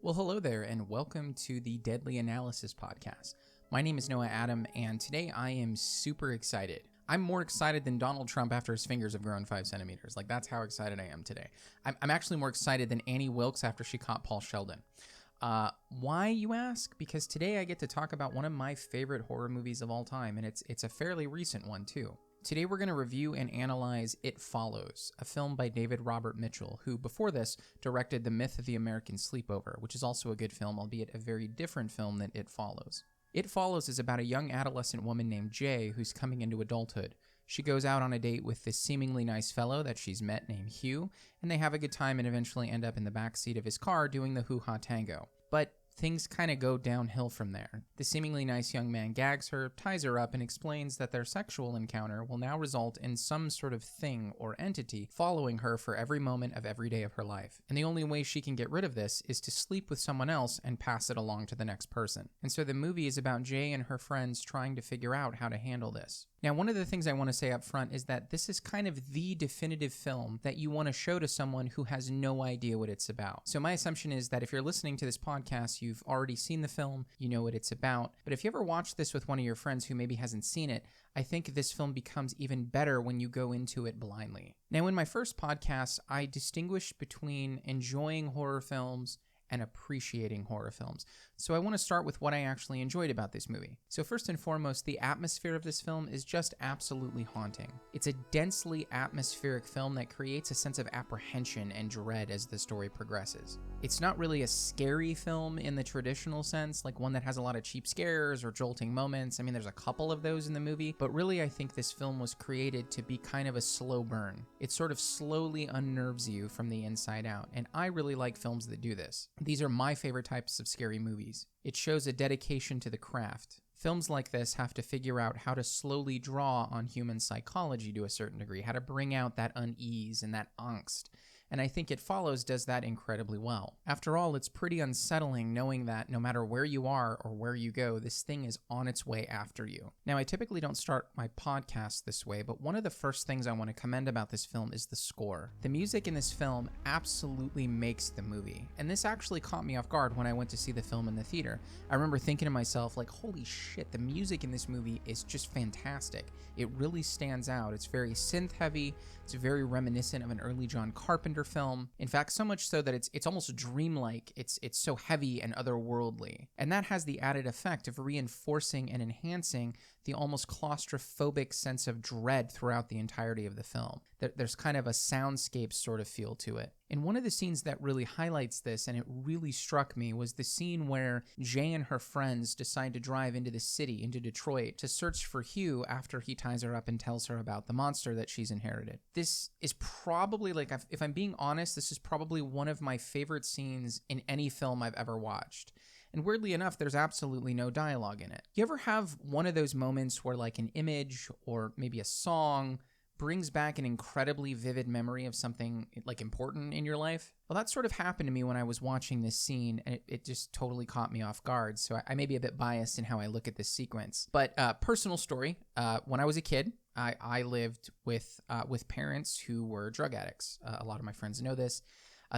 Well, hello there, and welcome to the Deadly Analysis Podcast. My name is Noah Adam, and today I am super excited. I'm more excited than Donald Trump after his fingers have grown 5 centimeters. Like, that's how excited I am today. I'm actually more excited than Annie Wilkes after she caught Paul Sheldon. Why, you ask? Because today I get to talk about one of my favorite horror movies of all time, and it's a fairly recent one, too. Today we're going to review and analyze It Follows, a film by David Robert Mitchell, who before this directed The Myth of the American Sleepover, which is also a good film, albeit a very different film than It Follows. It Follows is about a young adolescent woman named Jay who's coming into adulthood. She goes out on a date with this seemingly nice fellow that she's met named Hugh, and they have a good time and eventually end up in the backseat of his car doing the hoo-ha tango. But things kind of go downhill from there. The seemingly nice young man gags her, ties her up, and explains that their sexual encounter will now result in some sort of thing or entity following her for every moment of every day of her life. And the only way she can get rid of this is to sleep with someone else and pass it along to the next person. And so the movie is about Jay and her friends trying to figure out how to handle this. Now, one of the things I want to say up front is that this is kind of the definitive film that you want to show to someone who has no idea what it's about. So my assumption is that if you're listening to this podcast, you've already seen the film, you know what it's about. But if you ever watch this with one of your friends who maybe hasn't seen it, I think this film becomes even better when you go into it blindly. Now, in my first podcast, I distinguished between enjoying horror films and appreciating horror films. So I want to start with what I actually enjoyed about this movie. So first and foremost, the atmosphere of this film is just absolutely haunting. It's a densely atmospheric film that creates a sense of apprehension and dread as the story progresses. It's not really a scary film in the traditional sense, like one that has a lot of cheap scares or jolting moments. I mean, there's a couple of those in the movie, but really I think this film was created to be kind of a slow burn. It sort of slowly unnerves you from the inside out, and I really like films that do this. These are my favorite types of scary movies. It shows a dedication to the craft. Films like this have to figure out how to slowly draw on human psychology to a certain degree, how to bring out that unease and that angst. And I think It Follows does that incredibly well. After all, it's pretty unsettling knowing that no matter where you are or where you go, this thing is on its way after you. Now, I typically don't start my podcast this way, but one of the first things I want to commend about this film is the score. The music in this film absolutely makes the movie. And this actually caught me off guard when I went to see the film in the theater. I remember thinking to myself, like, holy shit, the music in this movie is just fantastic. It really stands out. It's very synth heavy. It's very reminiscent of an early John Carpenter film. In fact, so much so that it's almost dreamlike. It's so heavy and otherworldly. And that has the added effect of reinforcing and enhancing the almost claustrophobic sense of dread throughout the entirety of the film. There's kind of a soundscape sort of feel to it. And one of the scenes that really highlights this, and it really struck me, was the scene where Jay and her friends decide to drive into the city, into Detroit, to search for Hugh after he ties her up and tells her about the monster that she's inherited. This is probably, like, if I'm being honest, this is probably one of my favorite scenes in any film I've ever watched. And weirdly enough, there's absolutely no dialogue in it. You ever have one of those moments where, like, an image or maybe a song brings back an incredibly vivid memory of something like important in your life? Well, that sort of happened to me when I was watching this scene, and it just totally caught me off guard. So I may be a bit biased in how I look at this sequence. But personal story, when I was a kid, I lived with parents who were drug addicts. A lot of my friends know this.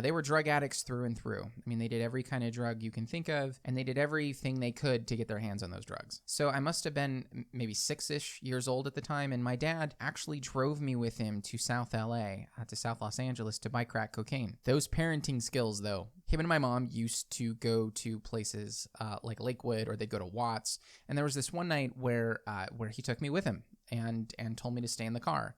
They were drug addicts through and through. I mean, they did every kind of drug you can think of, and they did everything they could to get their hands on those drugs. So I must have been maybe 6-ish years old at the time, and my dad actually drove me with him to South LA, to South Los Angeles, to buy crack cocaine. Those parenting skills, though. Him and my mom used to go to places like Lakewood, or they'd go to Watts, and there was this one night where he took me with him and told me to stay in the car.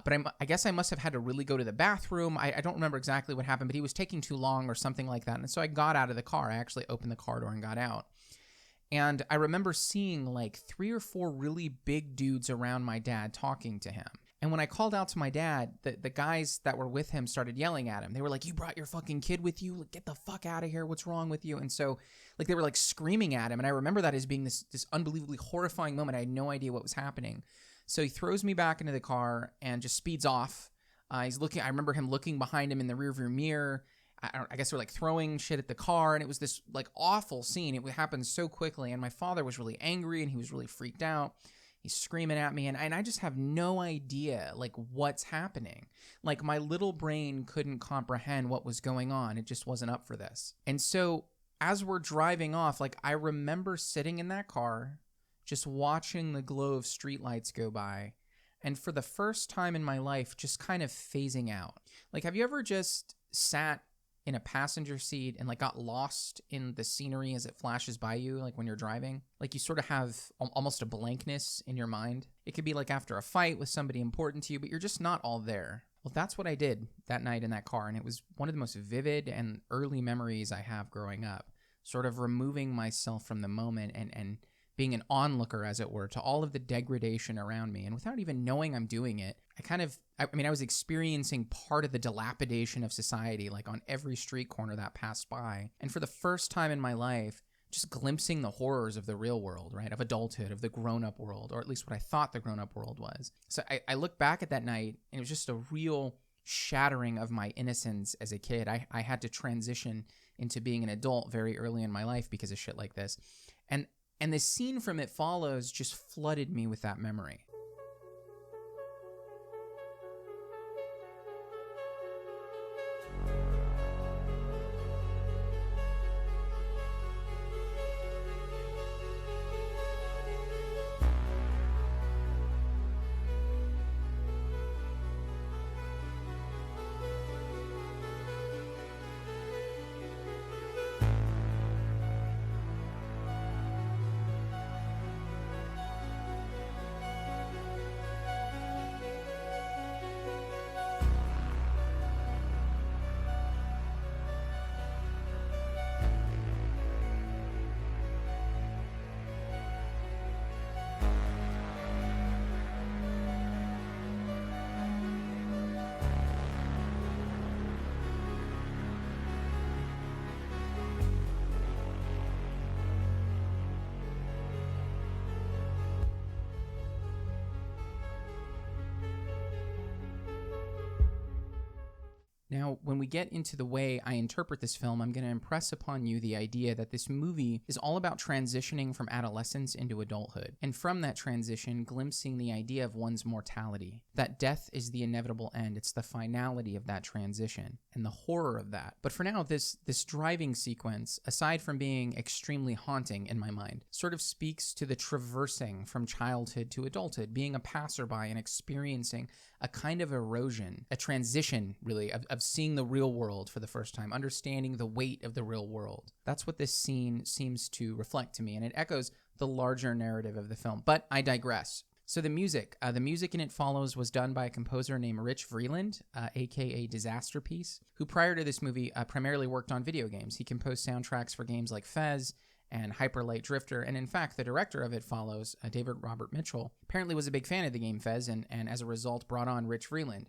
But I guess I must have had to really go to the bathroom. I don't remember exactly what happened, but he was taking too long or something like that. And so I got out of the car. I actually opened the car door and got out. And I remember seeing like 3 or 4 really big dudes around my dad talking to him. And when I called out to my dad, the guys that were with him started yelling at him. They were like, "You brought your fucking kid with you? Like, get the fuck out of here. What's wrong with you?" And so like they were like screaming at him. And I remember that as being this unbelievably horrifying moment. I had no idea what was happening. So he throws me back into the car and just speeds off. He's looking. I remember him looking behind him in the rearview mirror. I guess they're like throwing shit at the car, and it was this like awful scene. It happened so quickly, and my father was really angry and he was really freaked out. He's screaming at me, and I just have no idea, like, what's happening. Like, my little brain couldn't comprehend what was going on. It just wasn't up for this. And so, as we're driving off, like, I remember sitting in that car, just watching the glow of streetlights go by, and for the first time in my life, just kind of phasing out. Like, have you ever just sat in a passenger seat and like got lost in the scenery as it flashes by you, like when you're driving? Like, you sort of have almost a blankness in your mind. It could be like after a fight with somebody important to you, but you're just not all there. Well, that's what I did that night in that car, and it was one of the most vivid and early memories I have growing up, sort of removing myself from the moment and being an onlooker, as it were, to all of the degradation around me. And without even knowing I'm doing it, I was experiencing part of the dilapidation of society, like on every street corner that passed by. And for the first time in my life, just glimpsing the horrors of the real world, right? Of adulthood, of the grown-up world, or at least what I thought the grown-up world was. So I look back at that night, and it was just a real shattering of my innocence as a kid. I had to transition into being an adult very early in my life because of shit like this. And the scene from It Follows just flooded me with that memory. Now, when we get into the way I interpret this film, I'm going to impress upon you the idea that this movie is all about transitioning from adolescence into adulthood, and from that transition, glimpsing the idea of one's mortality, that death is the inevitable end. It's the finality of that transition, and the horror of that. But for now, this driving sequence, aside from being extremely haunting in my mind, sort of speaks to the traversing from childhood to adulthood, being a passerby and experiencing a kind of erosion, a transition, really, of seeing the real world for the first time, understanding the weight of the real world. That's what this scene seems to reflect to me, and it echoes the larger narrative of the film. But I digress. So the music in It Follows was done by a composer named Rich Vreeland, aka Disasterpiece, who prior to this movie primarily worked on video games. He composed soundtracks for games like Fez and Hyper Light Drifter, and in fact, the director of It Follows, David Robert Mitchell, apparently was a big fan of the game Fez, and as a result brought on Rich Vreeland.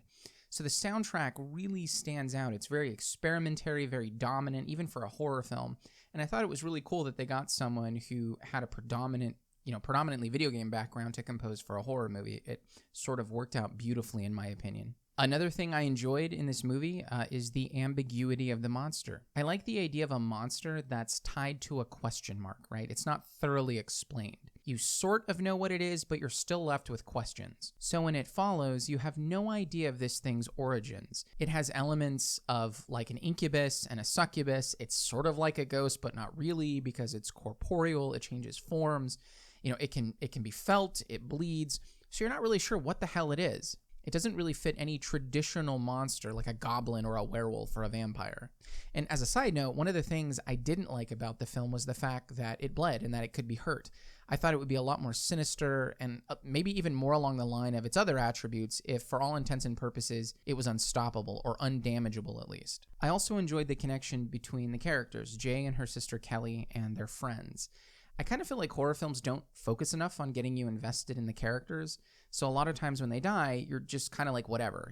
So the soundtrack really stands out. It's very experimentary, very dominant, even for a horror film. And I thought it was really cool that they got someone who had a predominantly video game background to compose for a horror movie. It sort of worked out beautifully, in my opinion. Another thing I enjoyed in this movie is the ambiguity of the monster. I like the idea of a monster that's tied to a question mark, right? It's not thoroughly explained. You sort of know what it is, but you're still left with questions. So when It Follows, you have no idea of this thing's origins. It has elements of like an incubus and a succubus. It's sort of like a ghost, but not really, because it's corporeal. It changes forms. It can be felt. It bleeds. So you're not really sure what the hell it is. It doesn't really fit any traditional monster like a goblin or a werewolf or a vampire. And as a side note, one of the things I didn't like about the film was the fact that it bled and that it could be hurt. I thought it would be a lot more sinister and maybe even more along the line of its other attributes if, for all intents and purposes, it was unstoppable or undamageable at least. I also enjoyed the connection between the characters, Jay and her sister Kelly, and their friends. I kind of feel like horror films don't focus enough on getting you invested in the characters. So a lot of times when they die, you're just kind of like, whatever,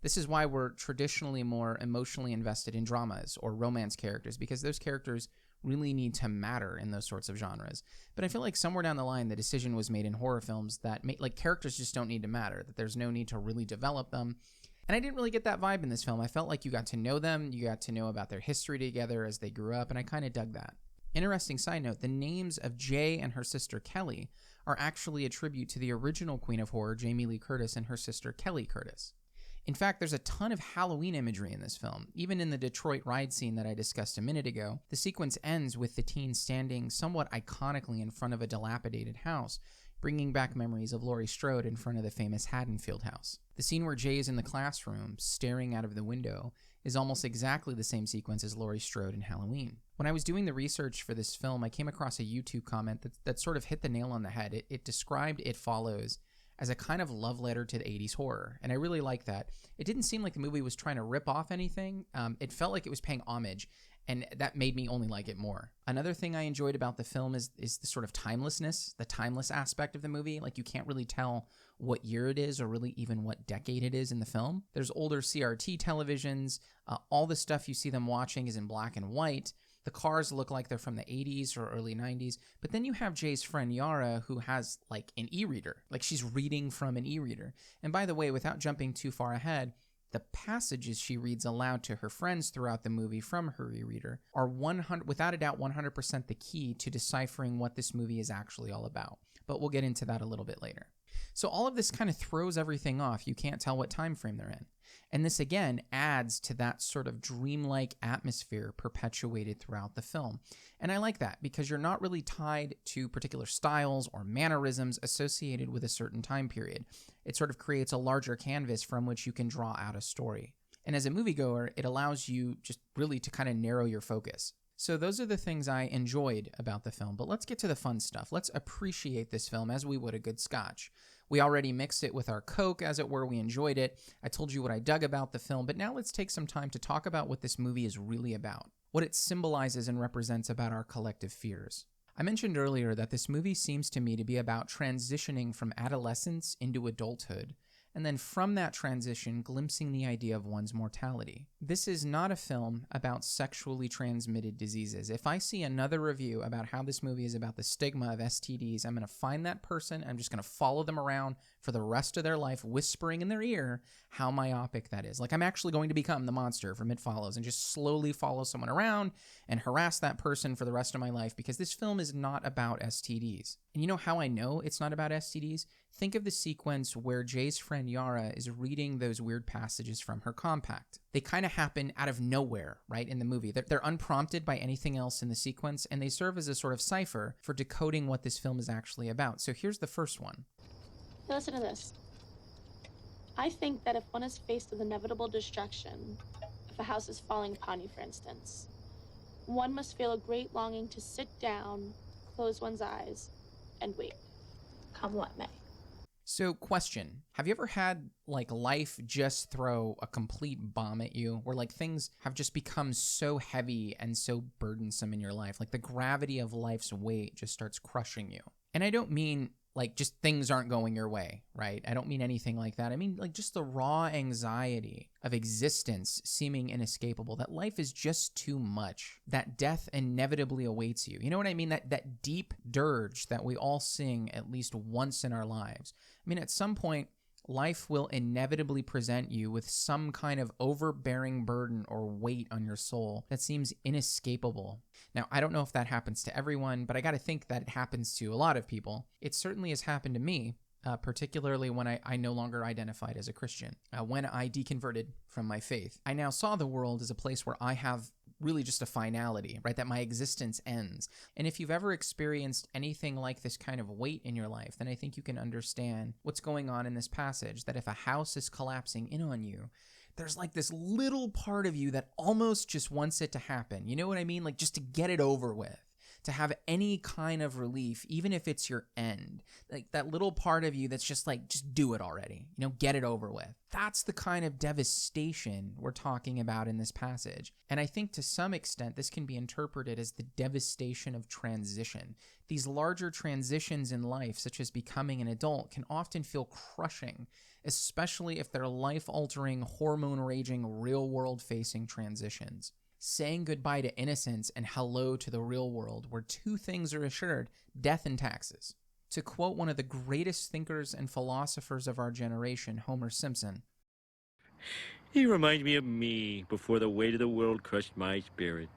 This is why we're traditionally more emotionally invested in dramas or romance characters, because those characters really need to matter in those sorts of genres. But I feel like somewhere down the line, the decision was made in horror films that characters just don't need to matter, that there's no need to really develop them. And I didn't really get that vibe in this film. I felt like you got to know them, you got to know about their history together as they grew up, and I kind of dug that. Interesting side note, the names of Jay and her sister Kelly are actually a tribute to the original Queen of Horror, Jamie Lee Curtis, and her sister Kelly Curtis. In fact, there's a ton of Halloween imagery in this film. Even in the Detroit ride scene that I discussed a minute ago, the sequence ends with the teen standing somewhat iconically in front of a dilapidated house, bringing back memories of Laurie Strode in front of the famous Haddonfield house. The scene where Jay is in the classroom, staring out of the window, is almost exactly the same sequence as Laurie Strode in Halloween. When I was doing the research for this film, I came across a YouTube comment that sort of hit the nail on the head. It described It Follows as a kind of love letter to the 80s horror, and I really like that. It didn't seem like the movie was trying to rip off anything. It felt like it was paying homage, and that made me only like it more. Another thing I enjoyed about the film is the sort of timelessness, the timeless aspect of the movie. Like, you can't really tell what year it is or really even what decade it is in the film. There's older CRT televisions. All the stuff you see them watching is in black and white. The cars look like they're from the 80s or early 90s. But then you have Jay's friend Yara, who has like an e-reader. Like, she's reading from an e-reader. And by the way, without jumping too far ahead, the passages she reads aloud to her friends throughout the movie from her e-reader are without a doubt 100% the key to deciphering what this movie is actually all about. But we'll get into that a little bit later. So all of this kind of throws everything off. You can't tell what time frame they're in. And this again adds to that sort of dreamlike atmosphere perpetuated throughout the film. And I like that because you're not really tied to particular styles or mannerisms associated with a certain time period. It sort of creates a larger canvas from which you can draw out a story. And as a moviegoer, it allows you just really to kind of narrow your focus. So those are the things I enjoyed about the film, but let's get to the fun stuff. Let's appreciate this film as we would a good scotch. We already mixed it with our Coke, as it were. We enjoyed it. I told you what I dug about the film, but now let's take some time to talk about what this movie is really about, what it symbolizes and represents about our collective fears. I mentioned earlier that this movie seems to me to be about transitioning from adolescence into adulthood, and then from that transition, glimpsing the idea of one's mortality. This is not a film about sexually transmitted diseases. If I see another review about how this movie is about the stigma of STDs, I'm going to find that person, I'm just going to follow them around for the rest of their life, whispering in their ear how myopic that is. Like, I'm actually going to become the monster from It Follows and just slowly follow someone around and harass that person for the rest of my life, because this film is not about STDs. And you know how I know it's not about STDs? Think of the sequence where Jay's friend Yara is reading those weird passages from her compact. They kind of happen out of nowhere, right, in the movie. They're unprompted by anything else in the sequence, and they serve as a sort of cipher for decoding what this film is actually about. So here's the first one. Listen to this. I think that if one is faced with inevitable destruction, if a house is falling upon you, for instance, one must feel a great longing to sit down, close one's eyes, and wait. Come what may. So, question. Have you ever had, like, life just throw a complete bomb at you, where, like, things have just become so heavy and so burdensome in your life? Like, the gravity of life's weight just starts crushing you. And I don't mean, like, just things aren't going your way, right? I don't mean anything like that. I mean, like, just the raw anxiety of existence seeming inescapable, that life is just too much, that death inevitably awaits you. You know what I mean? That deep dirge that we all sing at least once in our lives. I mean, at some point, life will inevitably present you with some kind of overbearing burden or weight on your soul that seems inescapable. Now, I don't know if that happens to everyone, but I got to think that it happens to a lot of people. It certainly has happened to me, particularly when I no longer identified as a Christian. When I deconverted from my faith, I now saw the world as a place where I have really just a finality, right? That my existence ends. And if you've ever experienced anything like this kind of weight in your life, then I think you can understand what's going on in this passage, that if a house is collapsing in on you, there's like this little part of you that almost just wants it to happen. You know what I mean? Like, just to get it over with, to have any kind of relief, even if it's your end. Like, that little part of you that's just like, just do it already, you know, get it over with. That's the kind of devastation we're talking about in this passage. And I think to some extent, this can be interpreted as the devastation of transition. These larger transitions in life, such as becoming an adult, can often feel crushing, especially if they're life-altering, hormone-raging, real-world-facing transitions. Saying goodbye to innocence and hello to the real world, where two things are assured: death and taxes. To quote one of the greatest thinkers and philosophers of our generation, Homer Simpson, "He reminds me of me before the weight of the world crushed my spirit."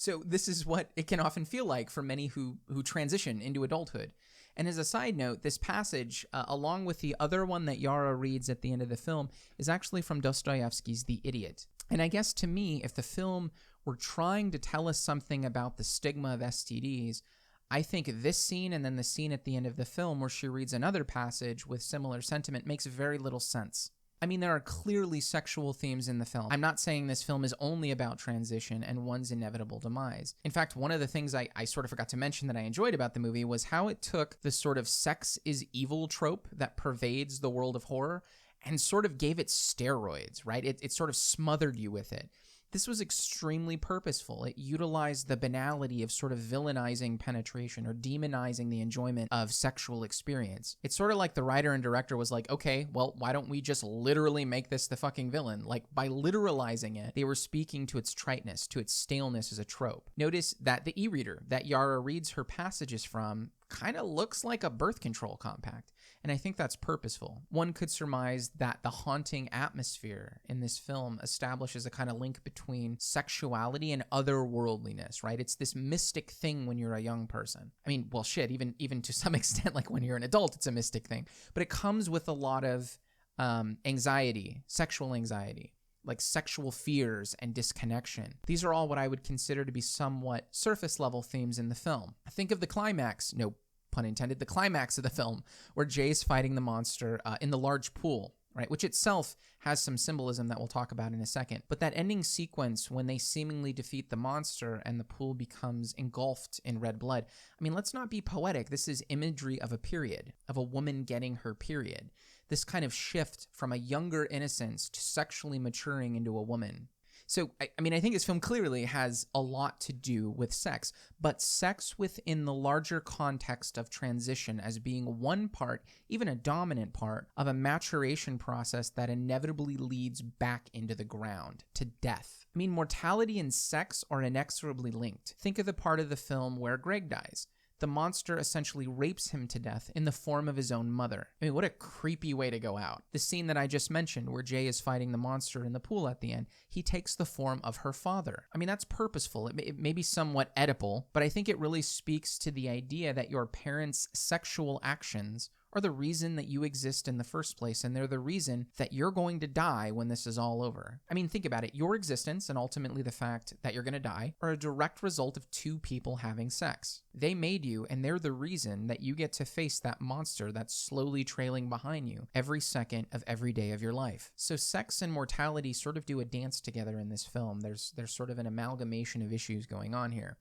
So this is what it can often feel like for many who transition into adulthood. And as a side note, this passage, along with the other one that Yara reads at the end of the film, is actually from Dostoevsky's The Idiot. And I guess to me, if the film were trying to tell us something about the stigma of STDs, I think this scene and then the scene at the end of the film where she reads another passage with similar sentiment makes very little sense. I mean, there are clearly sexual themes in the film. I'm not saying this film is only about transition and one's inevitable demise. In fact, one of the things I sort of forgot to mention that I enjoyed about the movie was how it took the sort of sex is evil trope that pervades the world of horror and sort of gave it steroids, right? It sort of smothered you with it. This was extremely purposeful. It utilized the banality of sort of villainizing penetration or demonizing the enjoyment of sexual experience. It's sort of like the writer and director was like, okay, well, why don't we just literally make this the fucking villain? Like, by literalizing it, they were speaking to its triteness, to its staleness as a trope. Notice that the e-reader that Yara reads her passages from kind of looks like a birth control compact. And I think that's purposeful. One could surmise that the haunting atmosphere in this film establishes a kind of link between sexuality and otherworldliness, right? It's this mystic thing when you're a young person. I mean, well, shit, even to some extent, like when you're an adult, it's a mystic thing. But it comes with a lot of anxiety, sexual anxiety, like sexual fears and disconnection. These are all what I would consider to be somewhat surface level themes in the film. Think of the climax, no pun intended, the climax of the film where Jay's fighting the monster in the large pool, right? Which itself has some symbolism that we'll talk about in a second. But that ending sequence when they seemingly defeat the monster and the pool becomes engulfed in red blood. I mean, let's not be poetic. This is imagery of a period, of a woman getting her period. This kind of shift from a younger innocence to sexually maturing into a woman. So, I mean, I think this film clearly has a lot to do with sex, but sex within the larger context of transition as being one part, even a dominant part, of a maturation process that inevitably leads back into the ground, to death. I mean, mortality and sex are inexorably linked. Think of the part of the film where Greg dies. The monster essentially rapes him to death in the form of his own mother. I mean, what a creepy way to go out. The scene that I just mentioned where Jay is fighting the monster in the pool at the end, he takes the form of her father. I mean, that's purposeful. It may be somewhat Oedipal, but I think it really speaks to the idea that your parents' sexual actions are the reason that you exist in the first place, and they're the reason that you're going to die when this is all over. I mean, think about it. Your existence, and ultimately the fact that you're going to die, are a direct result of two people having sex. They made you, and they're the reason that you get to face that monster that's slowly trailing behind you every second of every day of your life. So sex and mortality sort of do a dance together in this film. There's sort of an amalgamation of issues going on here.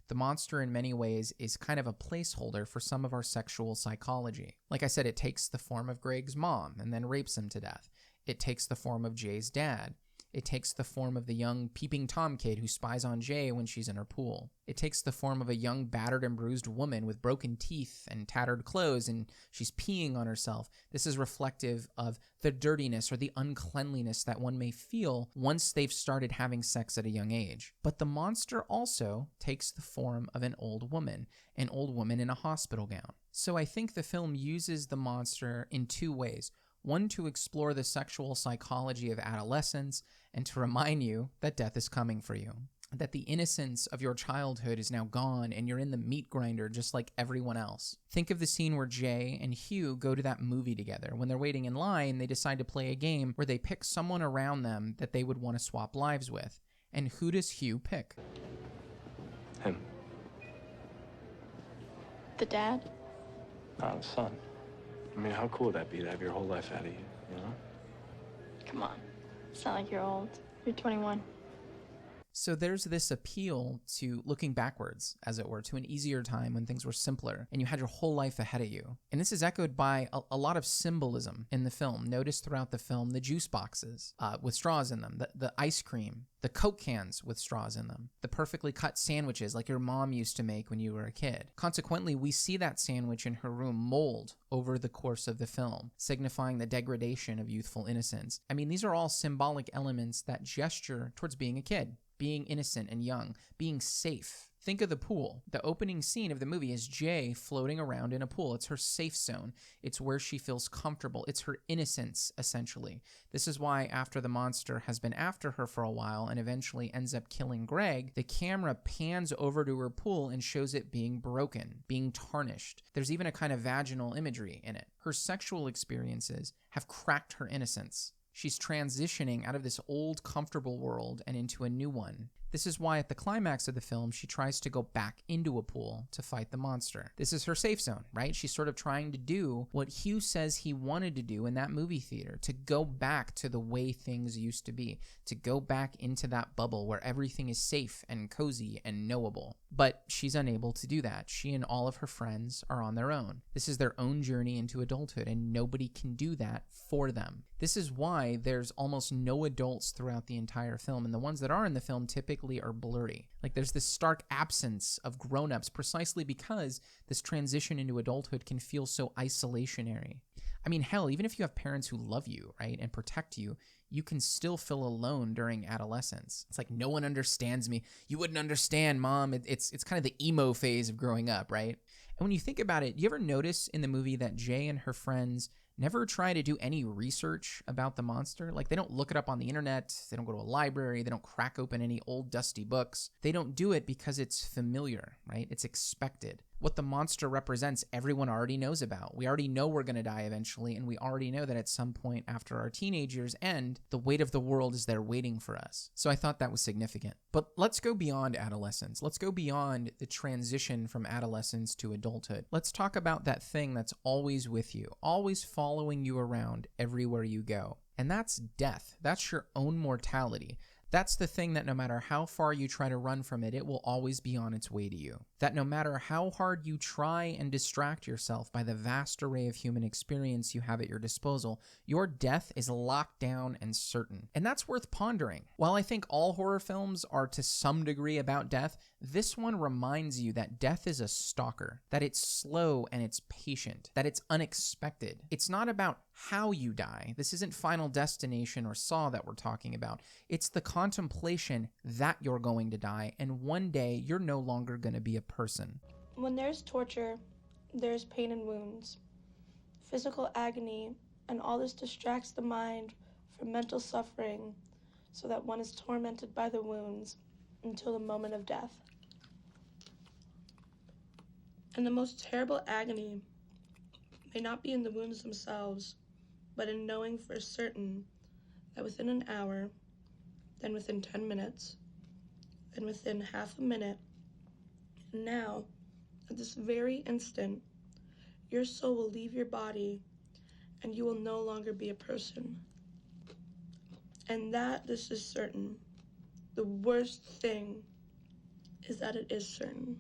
The monster in many ways is kind of a placeholder for some of our sexual psychology. Like I said, it takes the form of Greg's mom and then rapes him to death. It takes the form of Jay's dad. It takes the form of the young peeping Tom kid who spies on Jay when she's in her pool. It takes the form of a young battered and bruised woman with broken teeth and tattered clothes, and she's peeing on herself. This is reflective of the dirtiness or the uncleanliness that one may feel once they've started having sex at a young age. But the monster also takes the form of an old woman in a hospital gown. So I think the film uses the monster in two ways. One, to explore the sexual psychology of adolescence and to remind you that death is coming for you, that the innocence of your childhood is now gone and you're in the meat grinder just like everyone else. Think of the scene where Jay and Hugh go to that movie together. When they're waiting in line, they decide to play a game where they pick someone around them that they would want to swap lives with. And who does Hugh pick? Him. The dad? Not the son. I mean, how cool would that be to have your whole life ahead of you, you know? Come on. It's not like you're old. You're 21. So there's this appeal to looking backwards, as it were, to an easier time when things were simpler and you had your whole life ahead of you. And this is echoed by a lot of symbolism in the film. Notice throughout the film the juice boxes with straws in them, the ice cream, the Coke cans with straws in them, the perfectly cut sandwiches like your mom used to make when you were a kid. Consequently, we see that sandwich in her room mold over the course of the film, signifying the degradation of youthful innocence. I mean, these are all symbolic elements that gesture towards being a kid, being innocent and young, being safe. Think of the pool. The opening scene of the movie is Jay floating around in a pool. It's her safe zone. It's where she feels comfortable. It's her innocence, essentially. This is why after the monster has been after her for a while and eventually ends up killing Greg, the camera pans over to her pool and shows it being broken, being tarnished. There's even a kind of vaginal imagery in it. Her sexual experiences have cracked her innocence. She's transitioning out of this old, comfortable world and into a new one. This is why at the climax of the film, she tries to go back into a pool to fight the monster. This is her safe zone, right? She's sort of trying to do what Hugh says he wanted to do in that movie theater, to go back to the way things used to be, to go back into that bubble where everything is safe and cozy and knowable. But she's unable to do that. She and all of her friends are on their own. This is their own journey into adulthood, and nobody can do that for them. This is why there's almost no adults throughout the entire film, and the ones that are in the film typically are blurry. Like there's this stark absence of grown-ups precisely because this transition into adulthood can feel so isolationary. I mean, hell, even if you have parents who love you, right, and protect you, you can still feel alone during adolescence. It's like, no one understands me. You wouldn't understand, Mom. It's kind of the emo phase of growing up, right? And when you think about it, you ever notice in the movie that Jay and her friends never try to do any research about the monster? Like, they don't look it up on the internet. They don't go to a library. They don't crack open any old dusty books. They don't do it because it's familiar, right? It's expected. What the monster represents, everyone already knows about. We already know we're going to die eventually, and we already know that at some point after our teenage years end, the weight of the world is there waiting for us. So I thought that was significant. But let's go beyond adolescence. Let's go beyond the transition from adolescence to adulthood. Let's talk about that thing that's always with you, always following you around everywhere you go. And that's death. That's your own mortality. That's the thing that no matter how far you try to run from it, it will always be on its way to you. That no matter how hard you try and distract yourself by the vast array of human experience you have at your disposal, your death is locked down and certain. And that's worth pondering. While I think all horror films are to some degree about death, this one reminds you that death is a stalker, that it's slow and it's patient, that it's unexpected. It's not about how you die. This isn't Final Destination or Saw that we're talking about. It's the contemplation that you're going to die, and one day you're no longer going to be a person. When there's torture, there's pain and wounds, physical agony, and all this distracts the mind from mental suffering so that one is tormented by the wounds until the moment of death. And the most terrible agony may not be in the wounds themselves, but in knowing for certain that within an hour, then within 10 minutes, then within half a minute, and now, at this very instant, your soul will leave your body and you will no longer be a person. And that this is certain. The worst thing is that it is certain.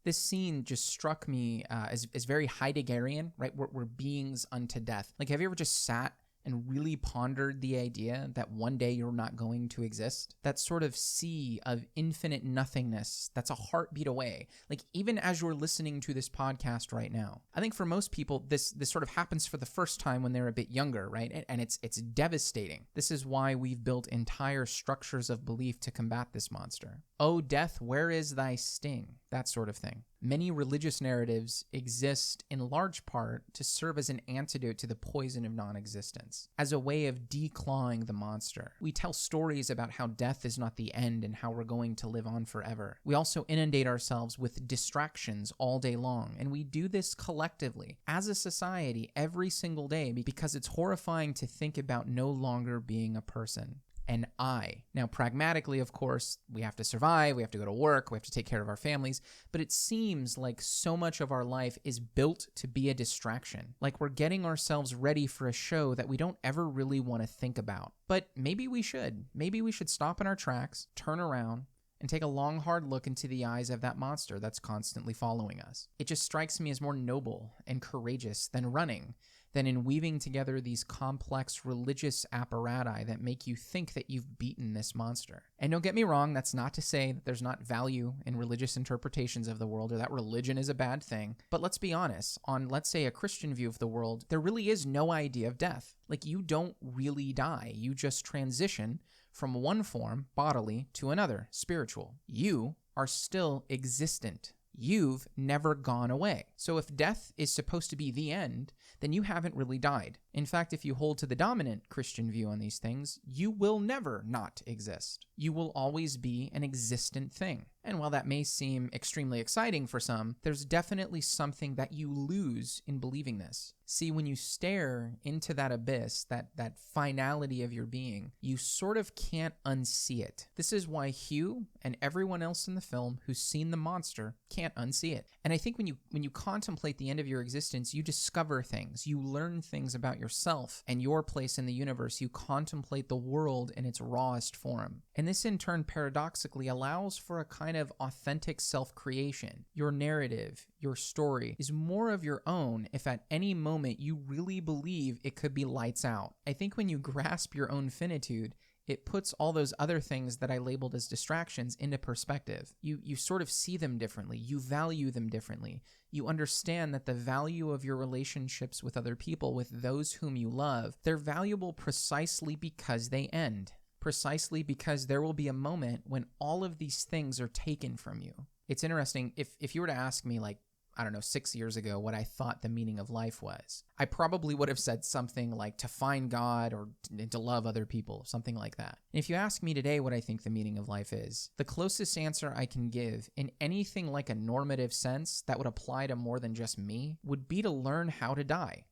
This scene just struck me as very Heideggerian, right? We're beings unto death. Like, have you ever just sat and really pondered the idea that one day you're not going to exist? That sort of sea of infinite nothingness that's a heartbeat away. Like, even as you're listening to this podcast right now, I think for most people, this sort of happens for the first time when they're a bit younger, right? And it's devastating. This is why we've built entire structures of belief to combat this monster. Oh, death, where is thy sting? That sort of thing. Many religious narratives exist in large part to serve as an antidote to the poison of non-existence, as a way of declawing the monster. We tell stories about how death is not the end and how we're going to live on forever. We also inundate ourselves with distractions all day long, and we do this collectively, as a society, every single day, because it's horrifying to think about no longer being a person. And I. Now, pragmatically, of course, we have to survive, we have to go to work, we have to take care of our families, but it seems like so much of our life is built to be a distraction. Like we're getting ourselves ready for a show that we don't ever really want to think about. But maybe we should. Maybe we should stop in our tracks, turn around, and take a long, hard look into the eyes of that monster that's constantly following us. It just strikes me as more noble and courageous than running, than in weaving together these complex religious apparati that make you think that you've beaten this monster. And don't get me wrong, that's not to say that there's not value in religious interpretations of the world or that religion is a bad thing. But let's be honest, on, let's say, a Christian view of the world, there really is no idea of death. Like, you don't really die. You just transition from one form, bodily, to another, spiritual. You are still existent. You've never gone away. So if death is supposed to be the end, then you haven't really died. In fact, if you hold to the dominant Christian view on these things, you will never not exist. You will always be an existent thing. And while that may seem extremely exciting for some, there's definitely something that you lose in believing this. See, when you stare into that abyss, that finality of your being, you sort of can't unsee it. This is why Hugh and everyone else in the film who's seen the monster can't unsee it. And I think when you contemplate the end of your existence, you discover things. You learn things about yourself and your place in the universe. You contemplate the world in its rawest form. And this in turn paradoxically allows for a kind of authentic self-creation. Your narrative, your story is more of your own if at any moment you really believe it could be lights out. I think when you grasp your own finitude, it puts all those other things that I labeled as distractions into perspective. You sort of see them differently. You value them differently. You understand that the value of your relationships with other people, with those whom you love, they're valuable precisely because they end. Precisely because there will be a moment when all of these things are taken from you. It's interesting, if you were to ask me, like, I don't know, 6 years ago, what I thought the meaning of life was, I probably would have said something like to find God or to love other people, something like that. And if you ask me today what I think the meaning of life is, the closest answer I can give in anything like a normative sense that would apply to more than just me would be to learn how to die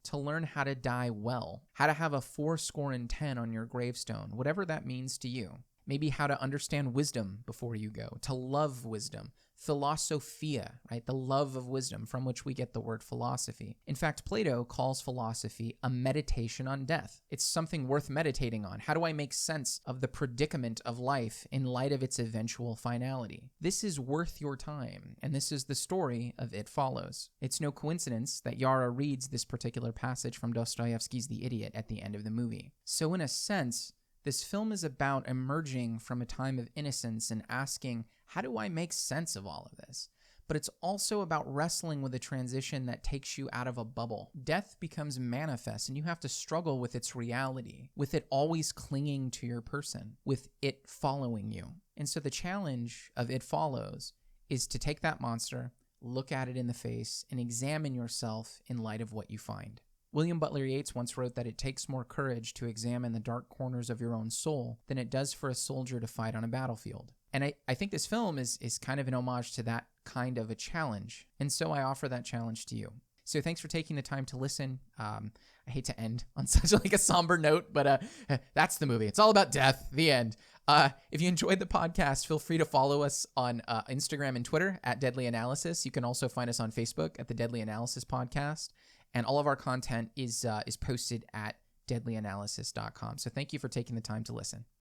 well, how to have a 70 on your gravestone, whatever that means to you. Maybe how to understand wisdom before you go, to love wisdom. Philosophia, right? The love of wisdom, from which we get the word philosophy. In fact, Plato calls philosophy a meditation on death. It's something worth meditating on. How do I make sense of the predicament of life in light of its eventual finality? This is worth your time, and this is the story of It Follows. It's no coincidence that Yara reads this particular passage from Dostoevsky's The Idiot at the end of the movie. So in a sense, this film is about emerging from a time of innocence and asking, how do I make sense of all of this? But it's also about wrestling with a transition that takes you out of a bubble. Death becomes manifest, and you have to struggle with its reality, with it always clinging to your person, with it following you. And so the challenge of It Follows is to take that monster, look at it in the face, and examine yourself in light of what you find. William Butler Yeats once wrote that it takes more courage to examine the dark corners of your own soul than it does for a soldier to fight on a battlefield. And I think this film is kind of an homage to that kind of a challenge. And so I offer that challenge to you. So thanks for taking the time to listen. I hate to end on such like a somber note, but that's the movie. It's all about death, the end. If you enjoyed the podcast, feel free to follow us on Instagram and Twitter at Deadly Analysis. You can also find us on Facebook at the Deadly Analysis Podcast. And all of our content is posted at deadlyanalysis.com. So thank you for taking the time to listen.